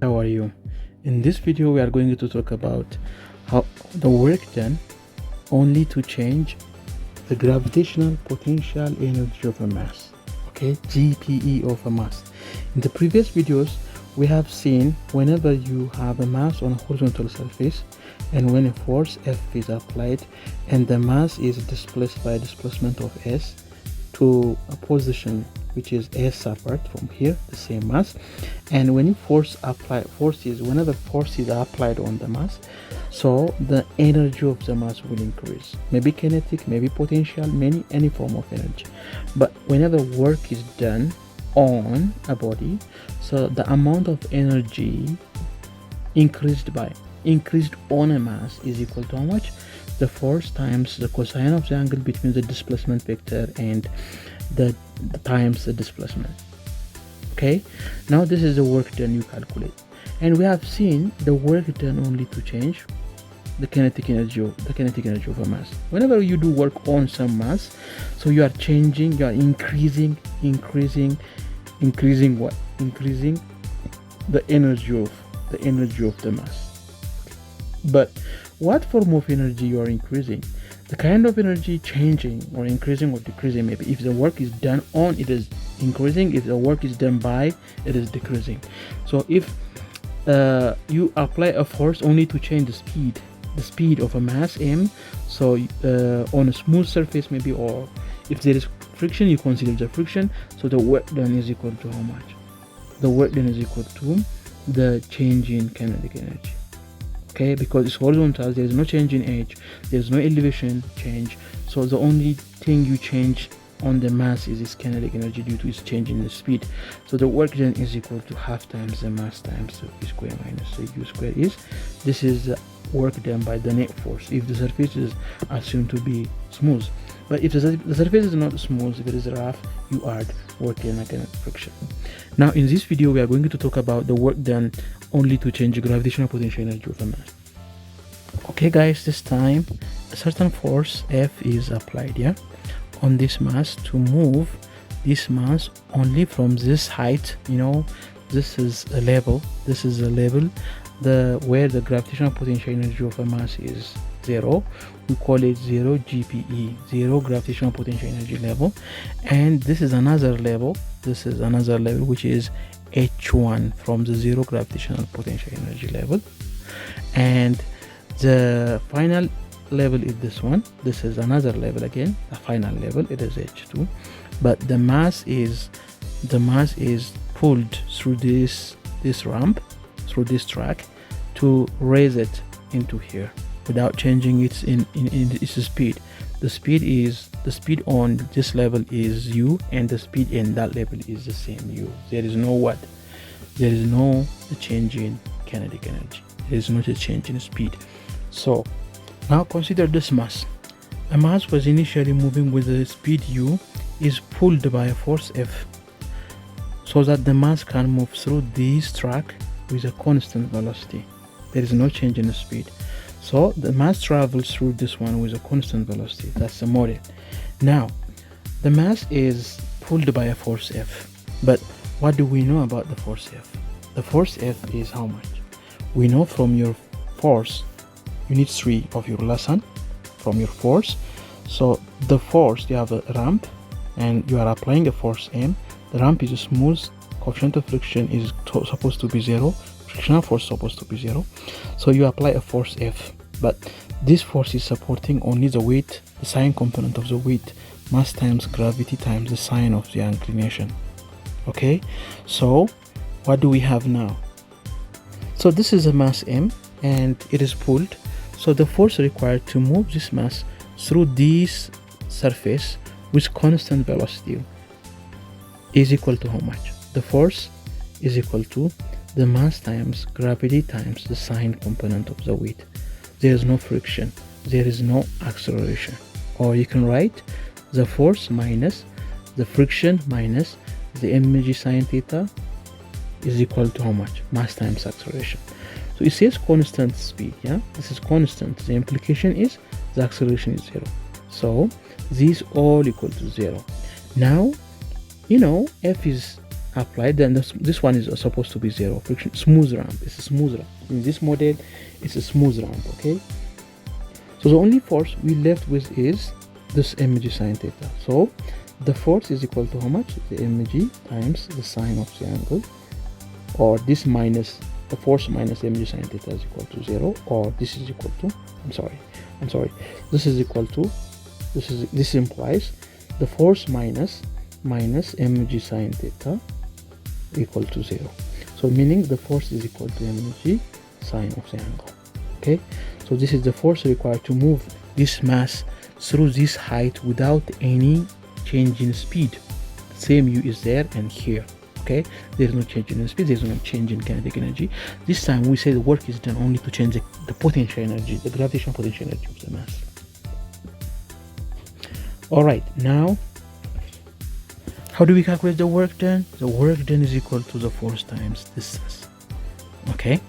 How are you? In this video we are going to talk about how the work done only to change the gravitational potential energy of a mass, okay, GPE of a mass. In the previous videos we have seen whenever you have a mass on a horizontal surface and when a force F is applied and the mass is displaced by a displacement of S to a position which is S apart from here, the same mass, and when whenever force is applied on the mass, so the energy of the mass will increase, maybe kinetic, maybe potential, any form of energy. But whenever work is done on a body, so the amount of energy increased on a mass is equal to how much? The force times the cosine of the angle between the displacement vector and the times the displacement. Okay, now this is the work done you calculate, and we have seen the work done only to change the kinetic energy of a mass. Whenever you do work on some mass, so you are increasing the energy of the mass. But what form of energy you are increasing? The kind of energy changing or increasing or decreasing. Maybe if the work is done on, it is increasing. If the work is done by, it is decreasing. So if you apply a force only to change the speed of a mass m, so on a smooth surface maybe, or if there is friction, you consider the friction. So the work done is equal to how much? The work done is equal to the change in kinetic energy. Okay, because it's horizontal, there is no change in h, there is no elevation change, so the only thing you change on the mass is its kinetic energy due to its change in the speed. So the work done is equal to half times the mass times the v square minus the u square. This is the work done by the net force if the surface is assumed to be smooth. But if the surface is not smooth, if it is rough, you add work done against friction. Now in this video we are going to talk about the work done only to change the gravitational potential energy of a mass. Okay guys, this time a certain force F is applied on this mass to move this mass only from this height. This is a level where the gravitational potential energy of a mass is 0. We call it 0 GPE, 0 gravitational potential energy level. And this is another level which is H1 from the 0 gravitational potential energy level. And the final level is this one. This is another level again, the final level, it is H2. But the mass is pulled through this ramp, through this track, to raise it into here without changing its its speed. The speed on this level is u, and the speed in that level is the same u. There is no change in kinetic energy. There is not a change in speed. So now consider this mass. A mass was initially moving with the speed u, is pulled by a force F, so that the mass can move through this track with a constant velocity. There is no change in the speed. So the mass travels through this one with a constant velocity. That's the model. Now the mass is pulled by a force F. But what do we know about the force F? The force F is how much? We know from your force, unit 3 of your lesson, from your force. So the force, you have a ramp and you are applying a force M. The ramp is smooth, coefficient of friction is supposed to be 0, frictional force is supposed to be 0. So you apply a force F, but this force is supporting only the weight, the sign component of the weight, mass times gravity times the sign of the inclination. Okay, so what do we have now? So this is a mass M and it is pulled. So the force required to move this mass through this surface with constant velocity is equal to how much? The force is equal to the mass times gravity times the sign component of the weight. There is no friction, there is no acceleration. Or you can write the force minus the friction minus the mg sine theta is equal to how much? Mass times acceleration. So it says constant speed, this is constant. The implication is the acceleration is 0. So these all equal to 0. Now F is applied, then this one is supposed to be 0. Friction smooth ramp. It's a smooth ramp. In this model, it's a smooth ramp. Okay. So the only force we left with is this mg sine theta. So the force is equal to how much? The mg times the sine of the angle, or this minus the force minus mg sine theta is equal to 0, or this is equal to, I'm sorry, this is equal to, this implies the force minus mg sine theta equal to 0. So meaning the force is equal to mg sine of the angle. Okay, so this is the force required to move this mass through this height without any change in speed. Same u is there and here. Okay, there's no change in speed, there's no change in kinetic energy. This time we say the work is done only to change the potential energy, the gravitational potential energy of the mass. All right, now how do we calculate the work done? The work done is equal to the force times distance. Okay,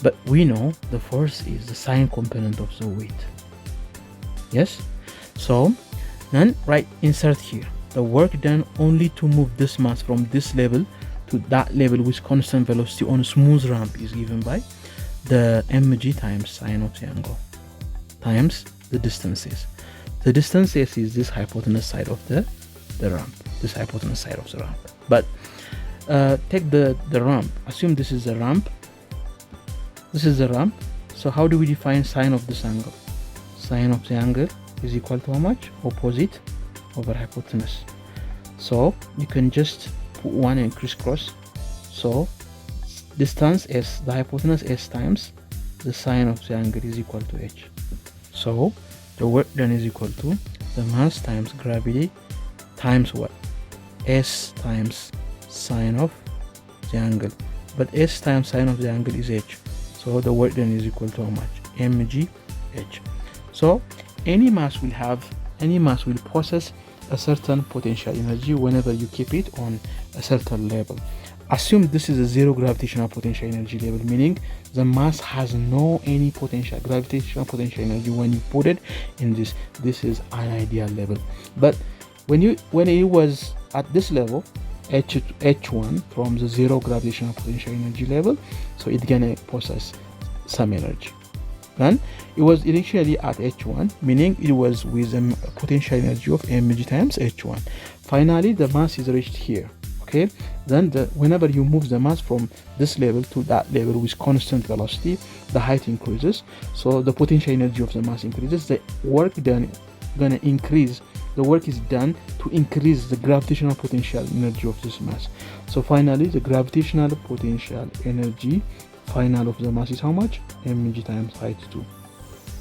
but we know the force is the sine component of the weight. Yes, so then insert here the work done only to move this mass from this level to that level with constant velocity on a smooth ramp is given by the mg times sine of the angle times the distances. The distances is this hypotenuse side of the ramp, this hypotenuse side of the ramp. But take the ramp, assume this is the ramp, this is the ramp. So how do we define sine of this angle? Sine of the angle is equal to how much? Opposite over hypotenuse. So you can just put one and crisscross. So distance s, the hypotenuse s times the sine of the angle is equal to h. So the work done is equal to the mass times gravity times what? S times sine of the angle. But s times sine of the angle is h. So the work done is equal to how much? Mg h. So any mass will possess a certain potential energy whenever you keep it on a certain level. Assume this is a 0 gravitational potential energy level, meaning the mass has no any gravitational potential energy when you put it in this is an ideal level. But when it was at this level, h1 from the 0 gravitational potential energy level, so it's gonna possess some energy. Then it was initially at h1, meaning it was with a potential energy of mg times h1. Finally the mass is reached here. Okay, then whenever you move the mass from this level to that level with constant velocity, the height increases, so the potential energy of the mass increases. The work done gonna increase. The work is done to increase the gravitational potential energy of this mass. So finally the gravitational potential energy final of the mass is how much? Mg times h2.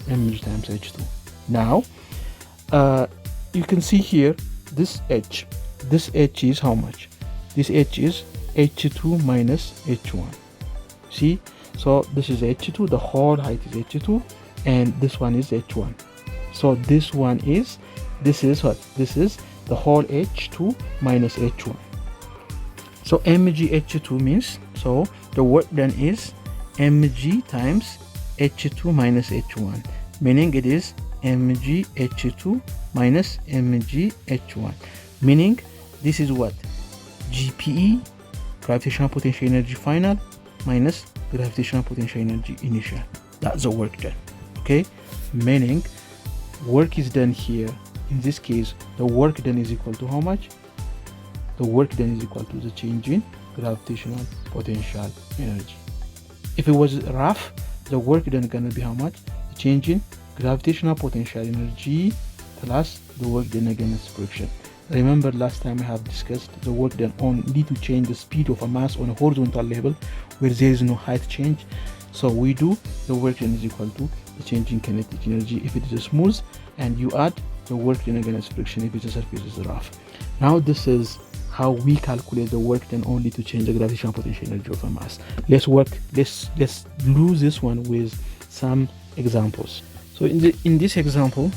Mg times h2. Now you can see here this h is how much? This h is h2 minus h1. See, so this is h2, the whole height is h2, and this one is h1. So this is what? This is the whole h2 minus h1. So mg h2 means, so the work done is mg times h2 minus h1, meaning it is mg h2 minus mg h1, meaning this is what? GPE, gravitational potential energy final, minus gravitational potential energy initial. That's the work done. Okay, meaning work is done here. In this case, the work done is equal to how much? The work done is equal to the change in gravitational potential energy. If it was rough, the work done gonna be how much? The change in gravitational potential energy plus the work done against friction. Remember last time we have discussed the work done only to change the speed of a mass on a horizontal level where there is no height change. So we do the work done is equal to the change in kinetic energy if it is smooth, and you add the work done against friction if the surface is rough. Now this is how we calculate the work done only to change the gravitational potential energy of a mass. Let's do this one with some examples. So in this example,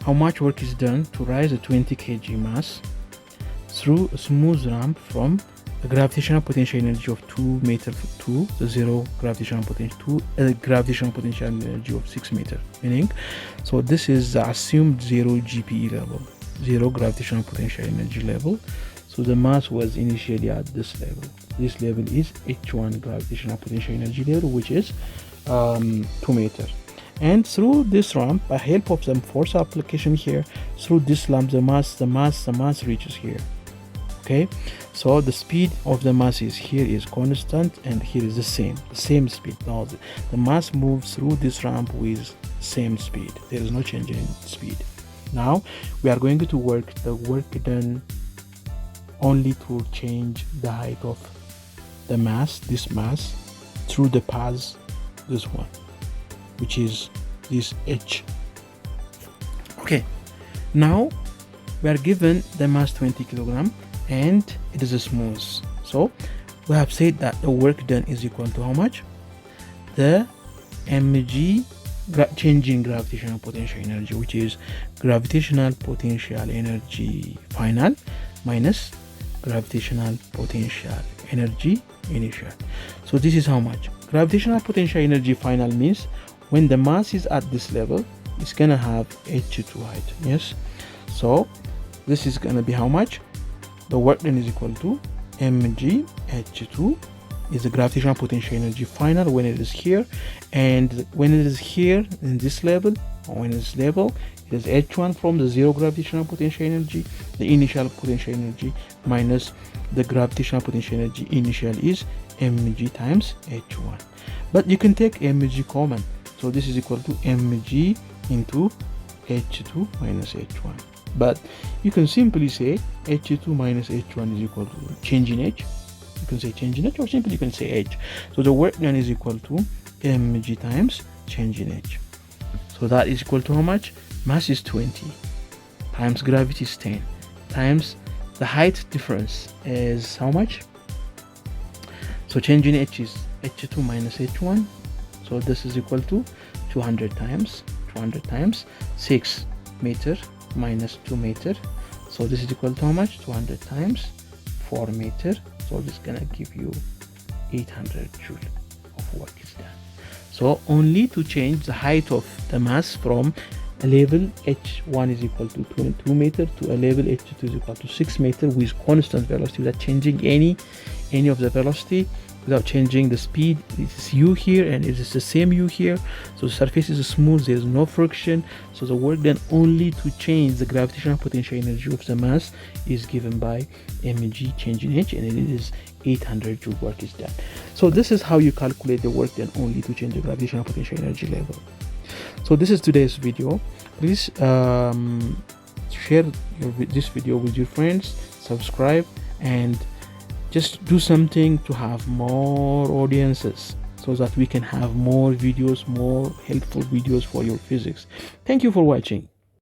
how much work is done to raise a 20 kg mass through a smooth ramp from a gravitational potential energy of 2 meters to the 0 gravitational potential to a gravitational potential energy of 6 meters, meaning, so this is the assumed 0 GPE level, 0 gravitational potential energy level. So the mass was initially at this level. This level is H1 gravitational potential energy level, which is 2 meters. And through this ramp, by help of the force application here, through this ramp, the mass reaches here. Okay, so the speed of the mass is here is constant, and here is the same speed. Now the mass moves through this ramp with same speed. There is no change in speed. Now we are going to work the work done only to change the height of the mass, this mass, through the path, this one, which is this H. Okay, now we are given the mass 20 kilogram and it is a smooth. So we have said that the work done is equal to how much? The mg changing gravitational potential energy, which is gravitational potential energy final minus gravitational potential energy initial. So this is how much? Gravitational potential energy final means when the mass is at this level, it's gonna have h2 height. Yes, so this is gonna be how much? The work done is equal to mg h2 is the gravitational potential energy final when it is here, and when it is here in this level, or when it's level, it is h1 from the zero gravitational potential energy, the initial potential energy, minus the gravitational potential energy initial is mg times h1. But you can take mg common, so this is equal to mg into h2 minus h1. But you can simply say h2 minus h1 is equal to change in h. You can say change in h, or simply you can say h. So the work done is equal to mg times change in h. So that is equal to how much? Mass is 20 times gravity is 10 times the height difference is how much? So change in h is h2 minus h1. So this is equal to 200 times 6 meter minus 2 meter. So this is equal to how much? 200 times 4 meter. So this is gonna give you 800 joule of work is done. So only to change the height of the mass from a level h1 is equal to 2 meter to a level h2 is equal to 6 meter with constant velocity, without changing any of the velocity, without changing the speed. It is u here and it is the same u here, so the surface is smooth, there is no friction. So the work done only to change the gravitational potential energy of the mass is given by mg change in h, and it is 800 joule work is done. So this is how you calculate the work done only to change the gravitational potential energy level. So this is today's video. Please share this video with your friends, subscribe, and just do something to have more audiences so that we can have more videos, more helpful videos for your physics. Thank you for watching.